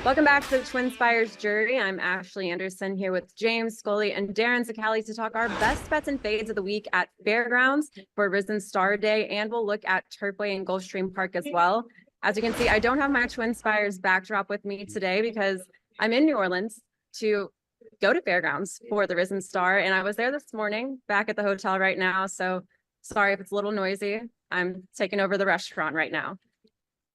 Welcome back to the TwinSpires Jury. I'm Ashley Anderson here with James, Scully, and Darin Zoccali to talk our best bets and fades of the week at Fairgrounds for Risen Star Day, and we'll look at Turfway and Gulfstream Park as well. As you can see, I don't have my TwinSpires backdrop with me today because I'm in New Orleans to go to Fairgrounds for the Risen Star, and I was there this morning, back at the hotel right now, so sorry if it's a little noisy. I'm taking over the restaurant right now.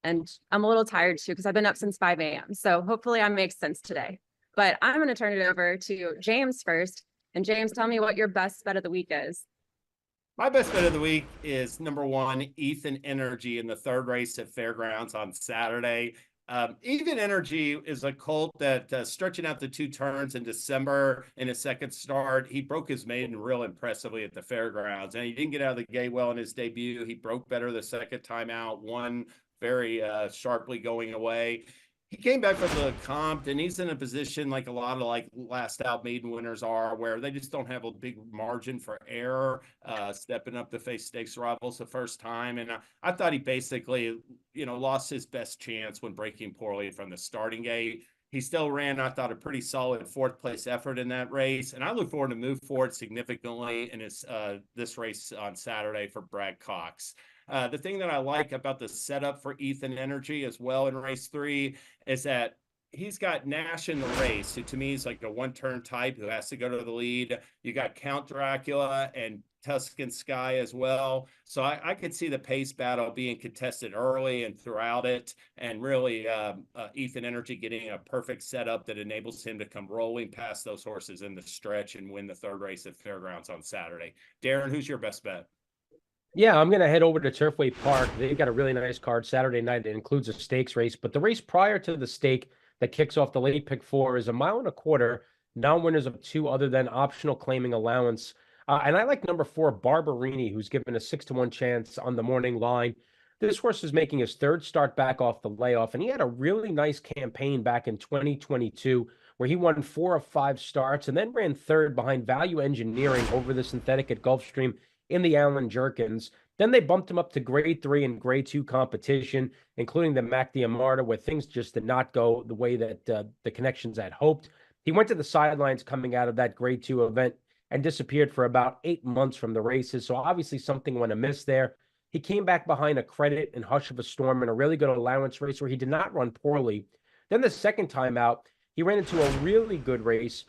And I'm a little tired too, because I've been up since 5 a.m. So hopefully I make sense today. But I'm going to turn it over to James first. And James, tell me what your best bet of the week is. My best bet of the week is number one, Ethan Energy in the third race at Fairgrounds on Saturday. Ethan Energy is a colt that stretching out the two turns in December in his second start. He broke his maiden real impressively at the Fairgrounds, and he didn't get out of the gate well in his debut. He broke better the second time out, won very sharply going away. He came back from the comp, and he's in a position like a lot of last out maiden winners are, where they just don't have a big margin for error, stepping up to face stakes rivals the first time. And I thought he basically, lost his best chance when breaking poorly from the starting gate. He still ran, I thought, a pretty solid fourth place effort in that race. And I look forward to move forward significantly in this race on Saturday for Brad Cox. The thing that I like about the setup for Ethan Energy as well in race 3 is that he's got Nash in the race, who to me is like a one-turn type who has to go to the lead. You got Count Dracula and Tuscan Sky as well. So I could see the pace battle being contested early and throughout it, and really Ethan Energy getting a perfect setup that enables him to come rolling past those horses in the stretch and win the third race at Fairgrounds on Saturday. Darin, who's your best bet? Yeah, I'm going to head over to Turfway Park. They've got a really nice card Saturday night. It includes a stakes race, but the race prior to the stake that kicks off the late pick 4 is 1.25 miles, non-winners of 2 other than optional claiming allowance. And I like number 4, Barberini, who's given a 6-1 chance on the morning line. This horse is making his third start back off the layoff, and he had a really nice campaign back in 2022 where he won 4 of 5 starts and then ran third behind Value Engineering over the synthetic at Gulfstream in the Allen Jerkins. Then they bumped him up to grade 3 and grade 2 competition, including the Mac Diamarta, where things just did not go the way that the connections had hoped. He went to the sidelines coming out of that grade 2 event and disappeared for about 8 months from the races. So obviously something went amiss there. He came back behind a Credit and Hush of a Storm in a really good allowance race where he did not run poorly. Then the second time out, he ran into a really good race,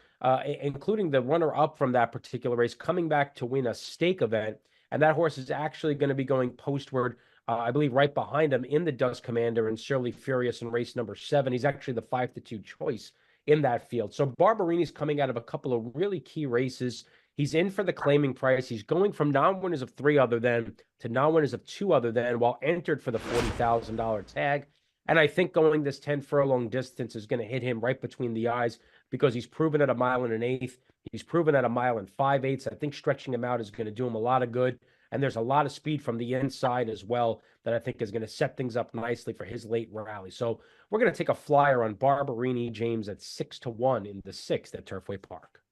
including the runner-up from that particular race, coming back to win a stake event. And that horse is actually going to be going postward, I believe, right behind him in the Dust Commander and Surly Furious in race number 7. He's actually the 5-2 choice in that field. So Barberini's coming out of a couple of really key races. He's in for the claiming price. He's going from non-winners of 3 other than to non-winners of 2 other than, while entered for the $40,000 tag. And I think going this 10 furlong distance is going to hit him right between the eyes, because he's proven at 1 1/8 miles. He's proven at 1 5/8 miles. I think stretching him out is going to do him a lot of good. And there's a lot of speed from the inside as well that I think is going to set things up nicely for his late rally. So we're going to take a flyer on Barberini, James, at 6-1 in the 6th at Turfway Park.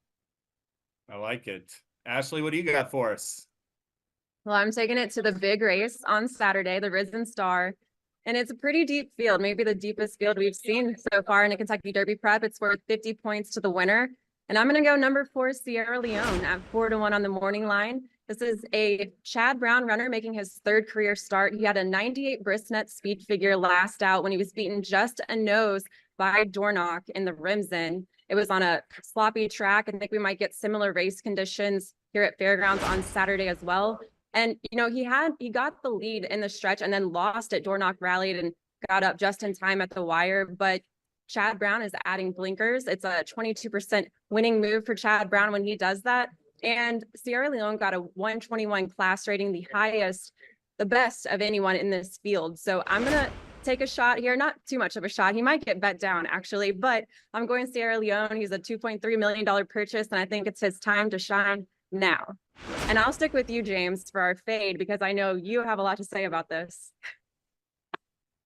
I like it. Ashley, what do you got for us? Well, I'm taking it to the big race on Saturday, the Risen Star. And it's a pretty deep field, maybe the deepest field we've seen so far in a Kentucky Derby prep. It's worth 50 points to the winner. And I'm going to go number 4, Sierra Leone, at 4-1 on the morning line. This is a Chad Brown runner making his 3rd career start. He had a 98 brisnet speed figure last out when he was beaten just a nose by Dornoch in the Rimson. It was on a sloppy track. I think we might get similar race conditions here at Fairgrounds on Saturday as well. And, he got the lead in the stretch and then lost it. Dornoch rallied and got up just in time at the wire. But Chad Brown is adding blinkers. It's a 22% winning move for Chad Brown when he does that. And Sierra Leone got a 121 class rating, the highest, the best of anyone in this field. So I'm going to take a shot here. Not too much of a shot. He might get bet down, actually. But I'm going Sierra Leone. He's a $2.3 million purchase, and I think it's his time to shine now. And I'll stick with you, James, for our fade, because I know you have a lot to say about this.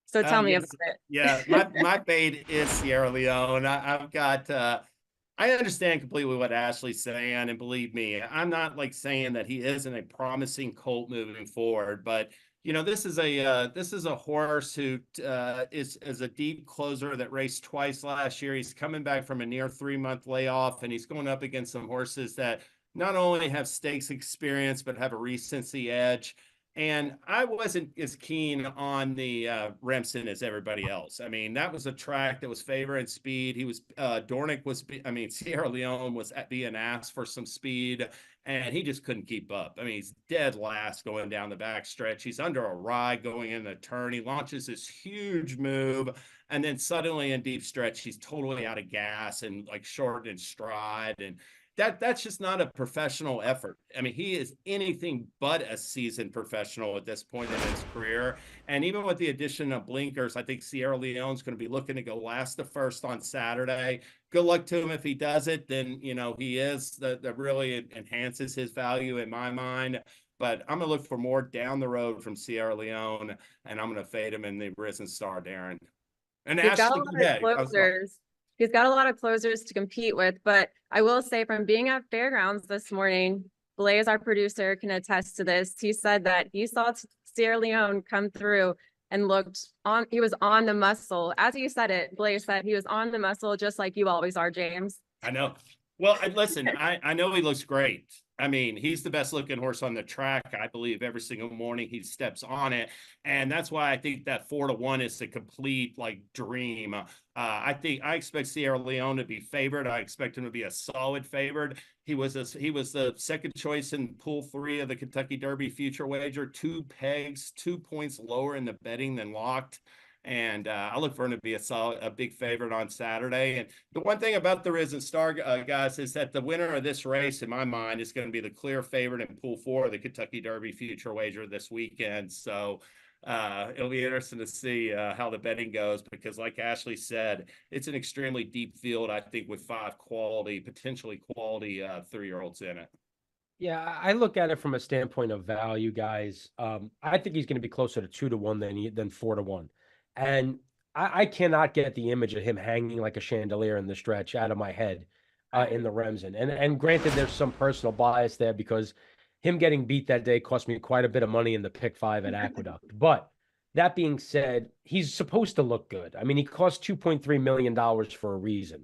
So tell me about it. Yeah, my fade is Sierra Leone. I've got, I understand completely what Ashley's saying, and believe me, I'm not saying that he isn't a promising colt moving forward, but this is a horse who is a deep closer that raced twice last year. He's coming back from a near 3-month layoff, and he's going up against some horses that not only have stakes experience but have a recency edge. And I wasn't as keen on the Remsen as everybody else. I mean, that was a track that was favoring speed. He was Dornick was, I mean, Sierra Leone was being asked for some speed, and he just couldn't keep up. I mean, he's dead last going down the back stretch. He's under a ride going in the turn. He launches this huge move, and then suddenly in deep stretch, he's totally out of gas and like short in stride. And that's just not a professional effort. I mean, he is anything but a seasoned professional at this point in his career. And even with the addition of blinkers, I think Sierra Leone's going to be looking to go last to first on Saturday. Good luck to him if he does it. Then, he is that really enhances his value in my mind. But I'm going to look for more down the road from Sierra Leone, and I'm going to fade him in the Risen Star, Darin. And He's got a Ashley, lot of closers. He's got a lot of closers to compete with, but I will say from being at Fairgrounds this morning, Blaze, our producer, can attest to this. He said that he saw Sierra Leone come through and he was on the muscle. As you said it, Blaze said he was on the muscle just like you always are, James. I know. Well, listen, I know he looks great. I mean, he's the best looking horse on the track. I believe every single morning he steps on it. And that's why I think that 4-1 is a complete dream. I expect Sierra Leone to be favored. I expect him to be a solid favored. He was the second choice in pool 3 of the Kentucky Derby future wager, 2 pegs, 2 points lower in the betting than locked. And I look for him to be a big favorite on Saturday. And the one thing about the Risen Star, guys, is that the winner of this race, in my mind, is going to be the clear favorite in Pool 4 of the Kentucky Derby future wager this weekend. So it'll be interesting to see how the betting goes, because like Ashley said, it's an extremely deep field, I think, with 5 potentially quality 3-year-olds in it. Yeah, I look at it from a standpoint of value, guys. I think he's going to be closer to 2-1 than 4-1. And I cannot get the image of him hanging like a chandelier in the stretch out of my head in the Remsen. And granted, there's some personal bias there because him getting beat that day cost me quite a bit of money in the pick 5 at Aqueduct. But that being said, he's supposed to look good. I mean, he cost $2.3 million for a reason.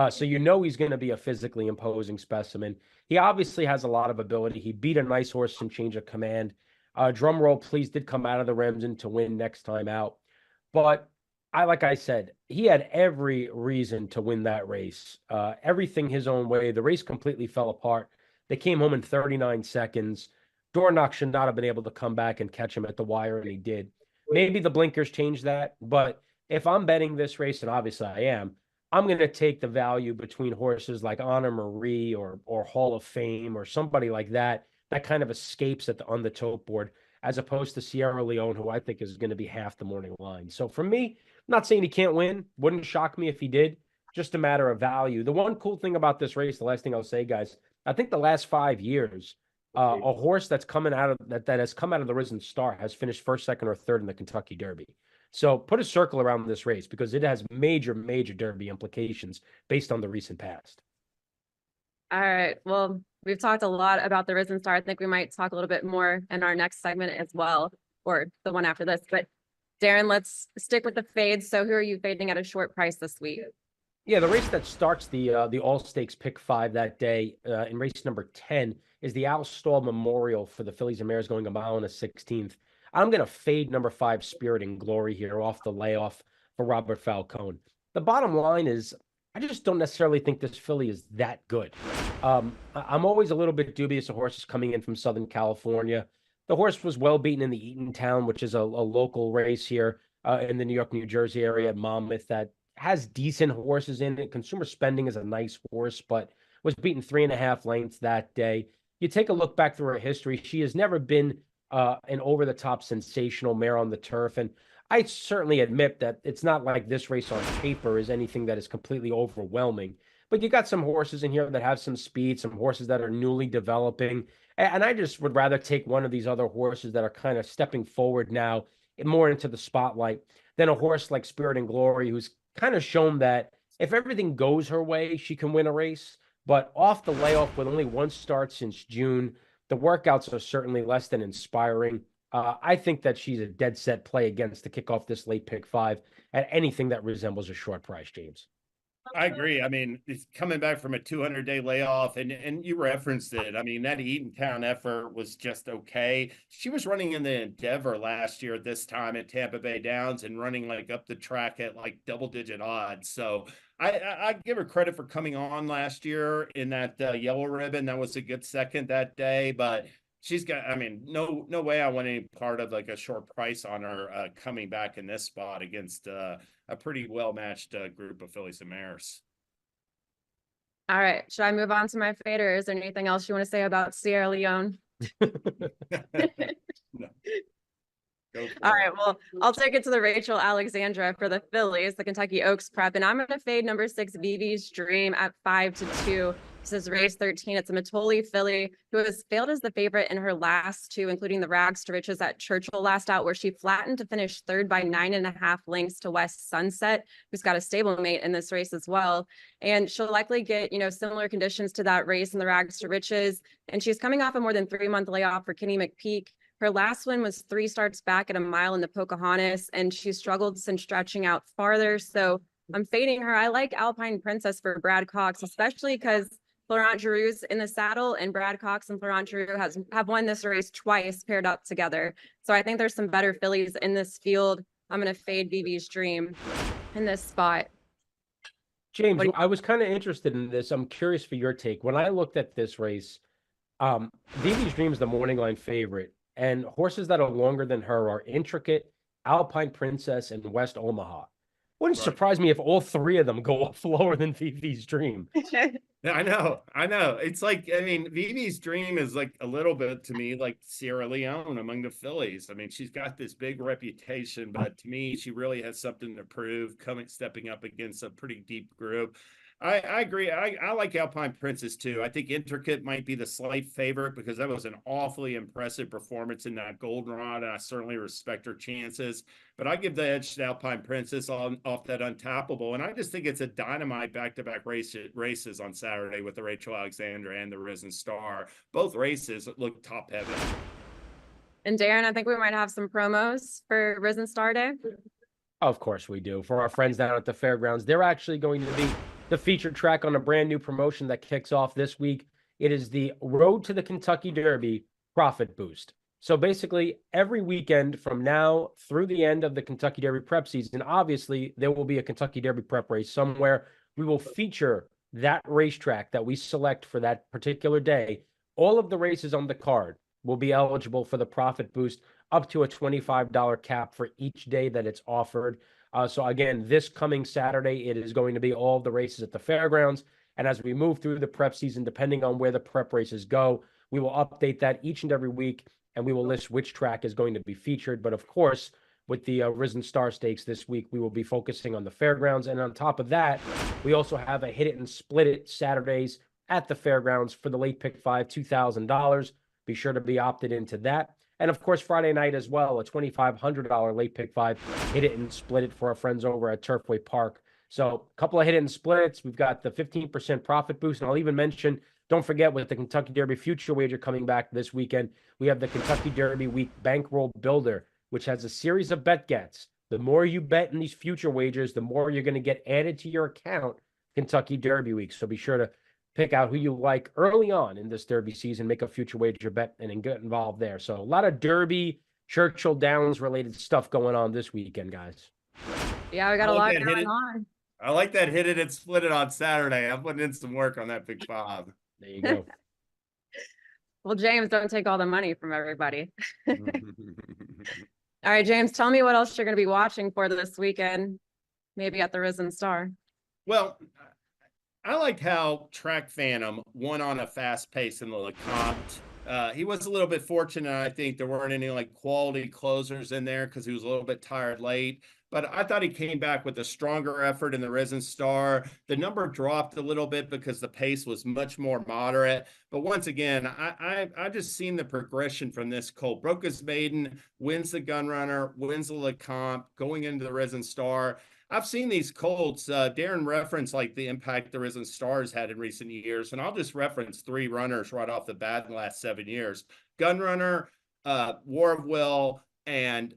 So he's going to be a physically imposing specimen. He obviously has a lot of ability. He beat a nice horse in Change of Command. Drum roll, please, did come out of the Remsen to win next time out. But like I said, he had every reason to win that race. Everything his own way. The race completely fell apart. They came home in 39 seconds. Dornock should not have been able to come back and catch him at the wire, and he did. Maybe the blinkers changed that, but if I'm betting this race, and obviously I am, I'm going to take the value between horses like Honor Marie or Hall of Fame or somebody like that kind of escapes on the tote board, as opposed to Sierra Leone, who I think is going to be half the morning line. So for me, I'm not saying he can't win. Wouldn't shock me if he did. Just a matter of value. The one cool thing about this race, the last thing I'll say, guys, I think the last 5 years, a horse that's coming out of that has come out of the Risen Star has finished first, second, or third in the Kentucky Derby. So put a circle around this race because it has major, major Derby implications based on the recent past. All right. Well, we've talked a lot about the Risen Star. I think we might talk a little bit more in our next segment as well, or the one after this. But Darin, let's stick with the fades. So who are you fading at a short price this week? Yeah, the race that starts the All Stakes Pick 5 that day in race number 10 is the Al Stall Memorial for the fillies and mares going a mile and a 16th. I'm going to fade number 5 Spirit and Glory here off the layoff for Robert Falcone. The bottom line is I just don't necessarily think this filly is that good. I'm always a little bit dubious of horses coming in from Southern California. The horse was well beaten in the Eatontown, which is a local race here in the New York, New Jersey area at Monmouth that has decent horses in it. Consumer Spending is a nice horse, but was beaten 3.5 lengths that day. You take a look back through her history. She has never been an over-the-top sensational mare on the turf. And I certainly admit that it's not like this race on paper is anything that is completely overwhelming. But you got some horses in here that have some speed, some horses that are newly developing. And I just would rather take one of these other horses that are kind of stepping forward now more into the spotlight than a horse like Spirit and Glory, who's kind of shown that if everything goes her way, she can win a race. But off the layoff with only 1 start since June, the workouts are certainly less than inspiring. I think that she's a dead set play against to kick off this late pick 5 at anything that resembles a short price, James. I agree. I mean, it's coming back from a 200-day layoff, and you referenced it. I mean, that Eatontown effort was just okay. She was running in the Endeavor last year at this time at Tampa Bay Downs and running like up the track at like double-digit odds. So I give her credit for coming on last year in that yellow ribbon. That was a good second that day, but she's got, I mean, no way I want any part of like a short price on her coming back in this spot against a pretty well-matched group of fillies and mares. All right. Should I move on to my fader? Is there anything else you want to say about Sierra Leone? No. Go for All it. right. Well, I'll take it to the Rachel Alexandra for the fillies, the Kentucky Oaks prep, and I'm going to fade number 6, Vivi's Dream at 5-2. This is race 13. It's a Matoli filly who has failed as the favorite in her last 2, including the Rags to Riches at Churchill last out, where she flattened to finish 3rd by 9.5 lengths to West Sunset, who's got a stablemate in this race as well. And she'll likely get, similar conditions to that race in the Rags to Riches. And she's coming off a more than 3-month layoff for Kenny McPeak. Her last win was 3 starts back at a mile in the Pocahontas, and she struggled since stretching out farther. So I'm fading her. I like Alpine Princess for Brad Cox, especially because Florent Giroux's in the saddle, and Brad Cox and Florent Giroux have won this race twice paired up together. So I think there's some better fillies in this field. I'm going to fade Vivi's Dream in this spot. James, I was kind of interested in this. I'm curious for your take. When I looked at this race, Vivi's Dream is the morning line favorite, and horses that are longer than her are Intricate, Alpine Princess, and West Omaha. Wouldn't surprise me if all 3 of them go off lower than Vivi's Dream. Yeah, I know. It's like, I mean, Vivi's Dream is like a little bit to me like Sierra Leone among the fillies. I mean, she's got this big reputation, but to me, she really has something to prove stepping up against a pretty deep group. I agree. I like Alpine Princess too. I think Intricate might be the slight favorite because that was an awfully impressive performance in that Goldenrod, and I certainly respect her chances. But I give the edge to Alpine Princess off that untappable, and I just think it's a dynamite back-to-back races on Saturday with the Rachel Alexandra and the Risen Star. Both races look top-heavy. And Darin, I think we might have some promos for Risen Star Day. Of course we do. For our friends down at the fairgrounds, they're actually going to be the featured track on a brand new promotion that kicks off this week. It is the Road to the Kentucky Derby Profit Boost. So basically, every weekend from now through the end of the Kentucky Derby prep season, obviously, there will be a Kentucky Derby prep race somewhere. We will feature that racetrack that we select for that particular day. All of the races on the card will be eligible for the Profit Boost, up to a $25 cap for each day that it's offered. So again, this coming Saturday, it is going to be all of the races at the fairgrounds. And as we move through the prep season, depending on where the prep races go, we will update that each and every week, and we will list which track is going to be featured. But of course, with the Risen Star Stakes this week, we will be focusing on the fairgrounds. And on top of that, we also have a Hit It and Split It Saturdays at the fairgrounds for the late pick 5, $2,000. Be sure to be opted into that. And of course, Friday night as well, a $2,500 late pick 5, Hit It and Split It for our friends over at Turfway Park. So a couple of Hit It and Splits. We've got the 15% profit boost. And I'll even mention, don't forget, with the Kentucky Derby Future Wager coming back this weekend, we have the Kentucky Derby Week Bankroll Builder, which has a series of bet gets. The more you bet in these future wagers, the more you're going to get added to your account Kentucky Derby Week. So be sure to pick out who you like early on in this Derby season, make a future wager bet, and then get involved there. So a lot of Derby, Churchill Downs related stuff going on this weekend, guys. Yeah, we got a lot going on. I like that Hit It and Split It on Saturday. I'm putting in some work on that big 5. There you go. Well, James, don't take all the money from everybody. All right, James, tell me what else you're going to be watching for this weekend, maybe at the Risen Star. Well, I liked how Track Phantom won on a fast pace in the LeCompte. He was a little bit fortunate. I think there weren't any like quality closers in there because he was a little bit tired late. But I thought he came back with a stronger effort in the Risen Star. The number dropped a little bit because the pace was much more moderate. But once again, I just seen the progression from this colt. Broke his maiden, wins the Gun Runner, wins the LeCompte, going into the Risen Star. I've seen these colts. Darin referenced like the impact the Risen Stars had in recent years, and I'll just reference 3 runners right off the bat in the last 7 years. Gun Runner, War of Will, and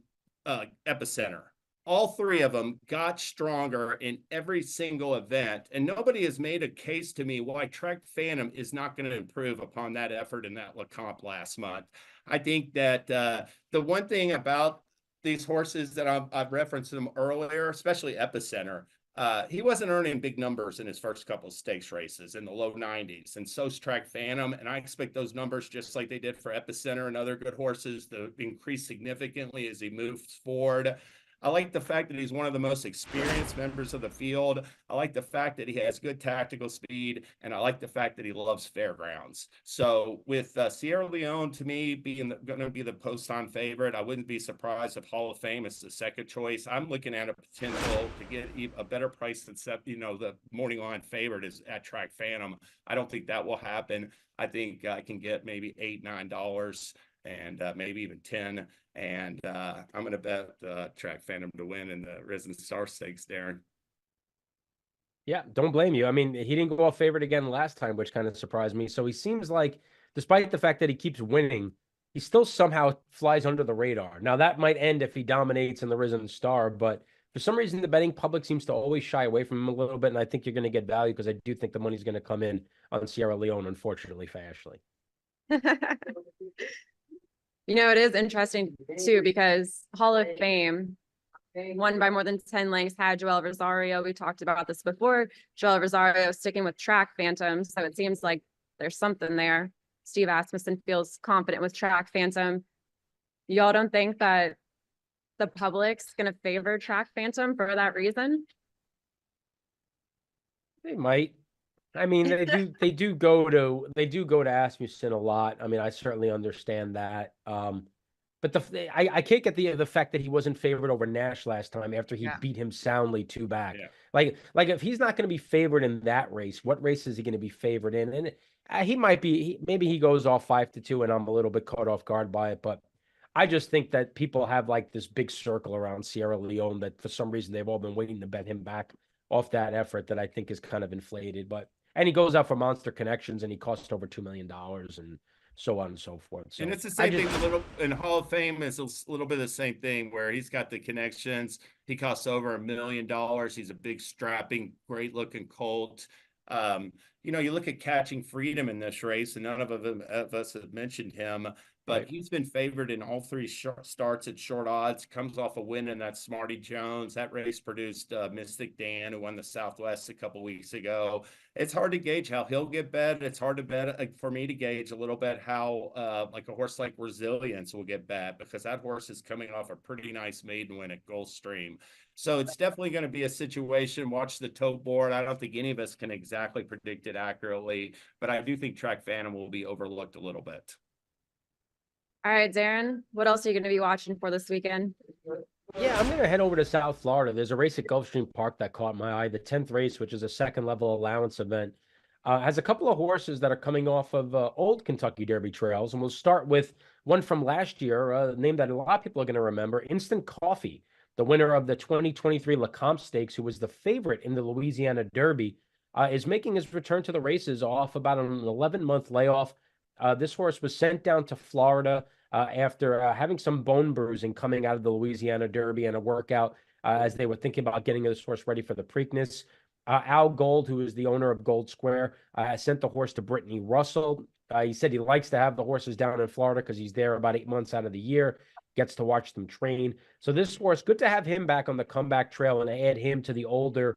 Epicenter. All three of them got stronger in every single event, and nobody has made a case to me why Trek Phantom is not going to improve upon that effort in that LeComp last month. I think that the one thing about these horses that I've referenced them earlier, especially Epicenter, he wasn't earning big numbers in his first couple of stakes races in the low 90s, and so's Track Phantom. And I expect those numbers, just like they did for Epicenter and other good horses, to increase significantly as he moves forward. I like the fact that he's one of the most experienced members of the field. I like the fact that he has good tactical speed, and I like the fact that he loves fairgrounds. So with Sierra Leone, to me, being going to be the post-on favorite, I wouldn't be surprised if Hall of Fame is the second choice. I'm looking at a potential to get a better price than the morning line favorite is at Track Phantom. I don't think that will happen. I think I can get maybe $8, $9 and maybe even 10. And I'm going to bet Track Phantom to win in the Risen Star Stakes, Darin. Yeah, don't blame you. I mean, he didn't go off favorite again last time, which kind of surprised me. So he seems like, despite the fact that he keeps winning, he still somehow flies under the radar. Now, that might end if he dominates in the Risen Star, but for some reason, the betting public seems to always shy away from him a little bit, and I think you're going to get value because I do think the money's going to come in on Sierra Leone, unfortunately, for Ashley. You know, it is interesting too, because Hall of Fame won by more than 10 lengths, had Joel Rosario. We talked about this before. Joel Rosario sticking with Track Phantom. So it seems like there's something there. Steve Asmussen feels confident with Track Phantom. Y'all don't think that the public's going to favor Track Phantom for that reason? They might. I mean, they do go to Asmussen a lot. I mean, I certainly understand that. But I can't get the fact that he wasn't favored over Nash last time after he beat him soundly 2 back. Yeah. Like if he's not going to be favored in that race, what race is he going to be favored in? And he might be. Maybe he goes off 5-2, and I'm a little bit caught off guard by it. But I just think that people have like this big circle around Sierra Leone that for some reason they've all been waiting to bet him back off that effort that I think is kind of inflated. And he goes out for Monster Connections, and he costs over $2 million, and so on and so forth. So, and it's the same thing. A little in Hall of Fame is a little bit of the same thing where he's got the connections. He costs over $1 million. He's a big, strapping, great-looking colt. You look at Catching Freedom in this race, and none of us have mentioned him. But he's been favored in all 3 starts at short odds, comes off a win in that Smarty Jones. That race produced Mystic Dan, who won the Southwest a couple weeks ago. It's hard to gauge how he'll get bet. It's hard to bet for me to gauge a little bit how like a horse like Resilience will get bet, because that horse is coming off a pretty nice maiden win at Gulfstream. So it's definitely going to be a situation. Watch the tote board. I don't think any of us can exactly predict it accurately, but I do think Track Phantom will be overlooked a little bit. All right, Darin, what else are you going to be watching for this weekend? Yeah, I'm going to head over to South Florida. There's a race at Gulfstream Park that caught my eye. The 10th race, which is a second level allowance event, has a couple of horses that are coming off of old Kentucky Derby trails. And we'll start with one from last year, a name that a lot of people are going to remember, Instant Coffee, the winner of the 2023 LeComp Stakes, who was the favorite in the Louisiana Derby, is making his return to the races off about an 11-month layoff. This horse was sent down to Florida after having some bone bruising coming out of the Louisiana Derby and a workout as they were thinking about getting this horse ready for the Preakness. Al Gold, who is the owner of Gold Square, sent the horse to Brittany Russell. He said he likes to have the horses down in Florida because he's there about 8 months out of the year, gets to watch them train. So this horse, good to have him back on the comeback trail and add him to the older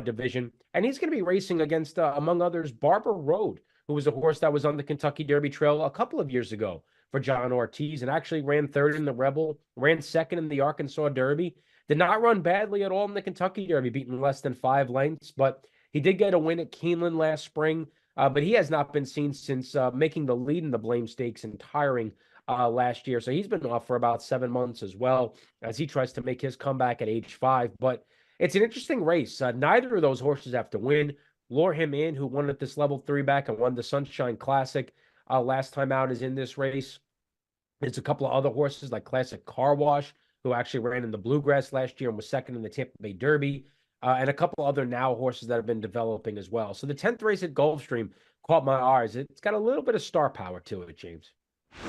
division. And he's going to be racing against, among others, Barber Road, who was a horse that was on the Kentucky Derby Trail a couple of years ago for John Ortiz and actually ran 3rd in the Rebel, ran 2nd in the Arkansas Derby. Did not run badly at all in the Kentucky Derby, beaten less than 5 lengths, but he did get a win at Keeneland last spring. But he has not been seen since making the lead in the Blame Stakes and tiring last year. So he's been off for about 7 months as well as he tries to make his comeback at age 5. But it's an interesting race. Neither of those horses have to win. Lure Him In, who won at this level 3 back and won the Sunshine Classic last time out, is in this race. There's a couple of other horses like Classic Car Wash, who actually ran in the Bluegrass last year and was 2nd in the Tampa Bay Derby, and a couple other now horses that have been developing as well. So the 10th race at Gulfstream caught my eyes. It's got a little bit of star power to it, James.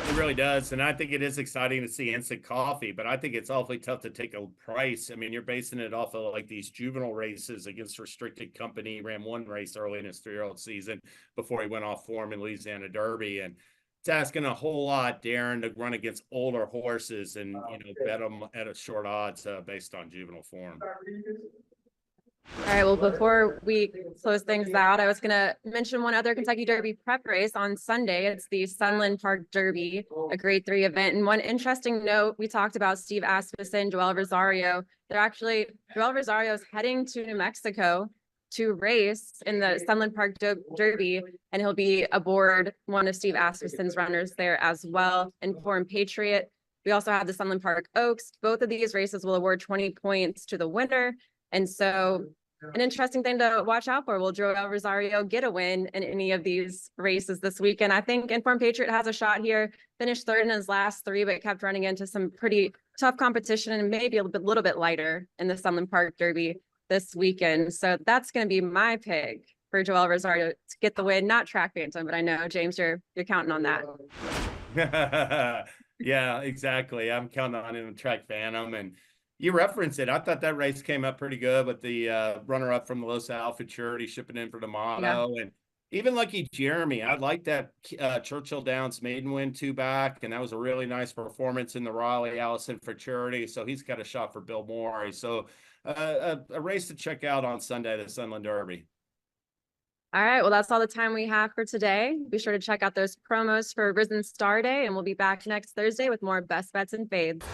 It really does. And I think it is exciting to see instant coffee, but I think it's awfully tough to take a price. I mean, you're basing it off of like these juvenile races against restricted company. He ran one race early in his 3-year-old season before he went off form in Louisiana Derby. And it's asking a whole lot, Darin, to run against older horses and, bet them at a short odds based on juvenile form. All right, well, before we close things out, I was going to mention one other Kentucky Derby prep race on Sunday. It's the Sunland Park Derby, a grade 3 event. And one interesting note, we talked about Steve Asmussen, Joel Rosario. Joel Rosario is heading to New Mexico to race in the Sunland Park Derby, and he'll be aboard one of Steve Asmussen's runners there as well. Informed Patriot. We also have the Sunland Park Oaks. Both of these races will award 20 points to the winner. And so an interesting thing to watch out for, will Joel Rosario get a win in any of these races this weekend? I think Informed Patriot has a shot here, finished third in his last 3, but kept running into some pretty tough competition and maybe a little bit lighter in the Sunland Park Derby this weekend. So that's going to be my pick for Joel Rosario to get the win, not Track Phantom, but I know, James, you're counting on that. Yeah, exactly. I'm counting on him, Track Phantom. And you referenced it. I thought that race came up pretty good with the runner-up from the Los Al Futurity shipping in for the motto. And even Lucky Jeremy, I like that Churchill Downs maiden win 2 back, and that was a really nice performance in the Raleigh Allison Futurity. So he's got a shot for Bill Morey. So a race to check out on Sunday, the Sunland Derby. All right, well, that's all the time we have for today. Be sure to check out those promos for Risen Star Day, and we'll be back next Thursday with more best bets and fades.